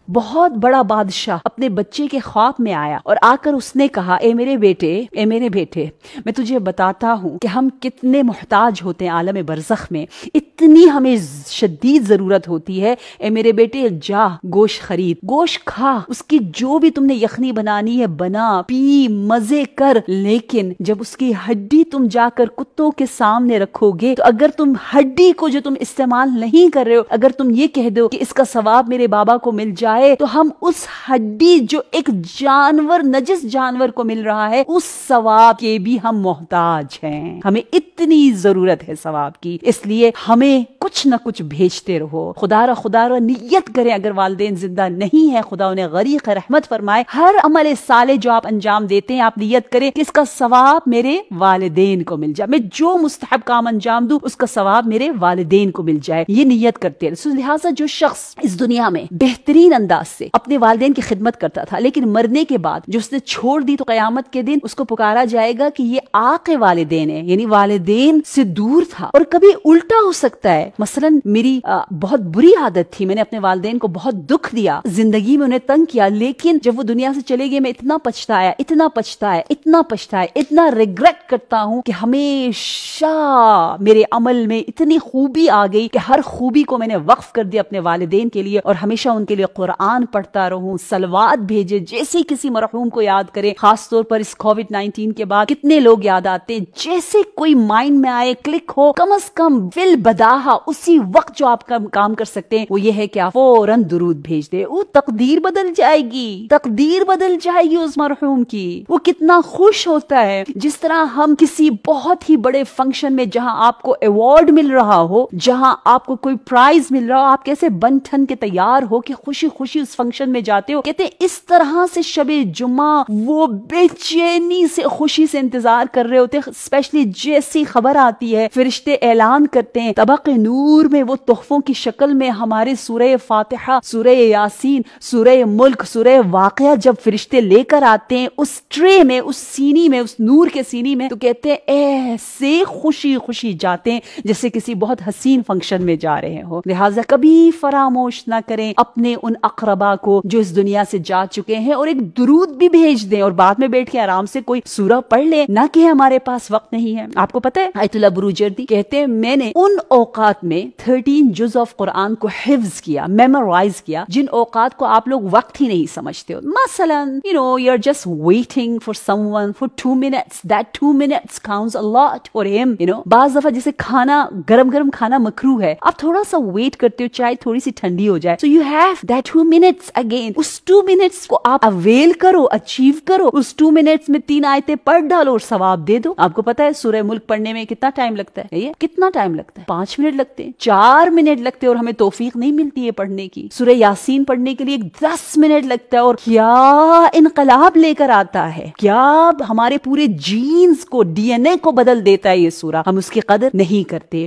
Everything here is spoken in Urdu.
بہت بڑا بادشاہ اپنے بچے کے خواب میں آیا اور آ کر اس نے کہا، اے میرے بیٹے، میں تجھے بتاتا ہوں کہ ہم کتنے محتاج ہوتے ہیں عالم برزخ میں، اتنی ہمیں شدید ضرورت ہوتی ہے۔ اے میرے بیٹے، جا گوشت خرید، گوشت کھا، اس کی جو بھی تم نے یخنی بنانی ہے بنا، پی، مزے کر، لیکن جب اس کی ہڈی تم جا کر کتوں کے سامنے رکھو گے تو اگر تم ہڈی کو جو تم استعمال نہیں کر رہے ہو، اگر تم یہ کہہ دو کہ اس کا ثواب میرے بابا کو مل جائے، تو ہم اس ہڈی جو ایک جانور، نجس جانور کو مل رہا ہے، اس ثواب کے بھی ہم محتاج ہیں۔ ہمیں اتنی ضرورت ہے ثواب کی، اس لیے ہمیں کچھ نہ کچھ بھیجتے رہو۔ خدا را نیت کریں، اگر والدین زندہ نہیں ہے خدا انہیں غریق رحمت فرمائے، ہر عمل صالح جو آپ انجام دیتے ہیں آپ نیت کریں کہ اس کا ثواب میرے والدین کو مل جائے، میں جو مستحب کام انجام دوں اس کا ثواب میرے والدین کو مل جائے، یہ نیت کرتے ہیں۔ لہٰذا جو شخص اس دنیا میں بہترین انداز سے اپنے والدین کی خدمت کرتا تھا، لیکن مرنے کے بعد جو اس نے چھوڑ دی تو قیامت کے دن اس کو پکارا جائے گا کہ یہ عاق والدین ہے، یعنی والدین سے دور تھا۔ اور کبھی الٹا ہو سکتا ہے، مثلا میری بہت بری عادت تھی، میں نے اپنے والدین کو بہت دکھ دیا، زندگی میں انہیں تنگ کیا، لیکن جب وہ دنیا سے چلے گئے میں اتنا پچھتایا، اتنا ریگریٹ کرتا ہوں کہ ہمیشہ میرے عمل میں اتنی خوبی آ گئی کہ ہر خوبی کو میں نے وقف کر دیا اپنے والدین کے لیے، اور ہمیشہ ان کے لیے قرآن پڑھتا رہوں، صلوات بھیجے، جیسے کسی مرحوم کو یاد کرے، خاص طور پر اس کووڈ-19 کے بعد کتنے لوگ یاد آتے ہیں، جیسے کوئی مائنڈ میں آئے کلک ہو، کم از کم فل بداہا اسی وقت جو آپ کا کام کر سکتے ہیں وہ یہ ہے کہ آپ فوراً درود بھیج دے، وہ تقدیر بدل جائے گی اس مرحوم کی، وہ کتنا خوش ہوتا ہے۔ جس طرح ہم کسی بہت ہی بڑے فنکشن میں جہاں آپ کو ایوارڈ مل رہا ہو، جہاں آپ کو کوئی پرائز مل رہا ہو، آپ کیسے بن ٹھن کے تیار ہو کہ خوشی خوشی اس فنکشن میں جاتے ہو، کہتے ہیں اس طرح سے شب جمعہ وہ بے چینی سے خوشی سے انتظار کر رہے ہوتے، اسپیشلی جیسی خبر آتی ہے فرشتے اعلان کرتے ہیں طبق نور میں وہ تحفوں کی شکل میں ہمارے سورہ فاتحہ، سورہ یاسین، سورہ ملک، سورہ واقعہ جب فرشتے لے کر آتے ہیں اس ٹرے میں، اس سینی میں، اس نور کے سینی میں، تو کہتے ہیں ایسے خوشی خوشی جاتے ہیں جیسے کسی بہت حسین فنکشن میں جا رہے ہو۔ لہٰذا کبھی فراموش نہ کریں اپنے ان اقربا کو جو اس دنیا سے جا چکے ہیں، اور ایک درود بھی بھیج دیں، اور بعد میں بیٹھ کے آرام سے کوئی سورہ پڑھ لیں، نہ کہ ہمارے پاس وقت نہیں ہے۔ آپ کو پتہ ہے آیت اللہ بروجردی کہتے ہیں میں نے ان اوقات میں 13 جز آف قرآن کو حفظ کیا، میمورائز کیا، جن اوقات کو آپ لوگ وقت ہی نہیں سمجھتے ہو۔ مثلا you're just waiting for someone for 2 minutes. That 2 minutes counts a lot for him. بعض دفعہ جیسے کھانا گرم کھانا مکروہ ہے، آپ تھوڑا سا ویٹ کرتے ہو چائے تھوڑی سی ٹھنڈی ہو جائے، so you have that 2 minutes again. Us 2 minutes کو آپ اویل کرو، اچیو کرو، اس 2 minutes میں 3 آیتیں پڑھ ڈالو اور ثواب دے دو۔ آپ کو پتا ہے سورہ ملک پڑھنے میں کتنا ٹائم لگتا ہے؟ کتنا ٹائم لگتا ہے؟ 5 منٹ لگتے ہیں، 4 منٹ لگتے ہیں، اور ہمیں توفیق نہیں ملتی ہے پڑھنے کی۔ سورہ یاسین پڑھنے کے لیے 10 منٹ لگتا ہے، اور کیا انقلاب لے کر آتا ہے، کیا ہمارے پورے جینز کو، ڈی این اے کو بدل دیتا ہے یہ سورہ، ہم اس کی قدر نہیں کرتے۔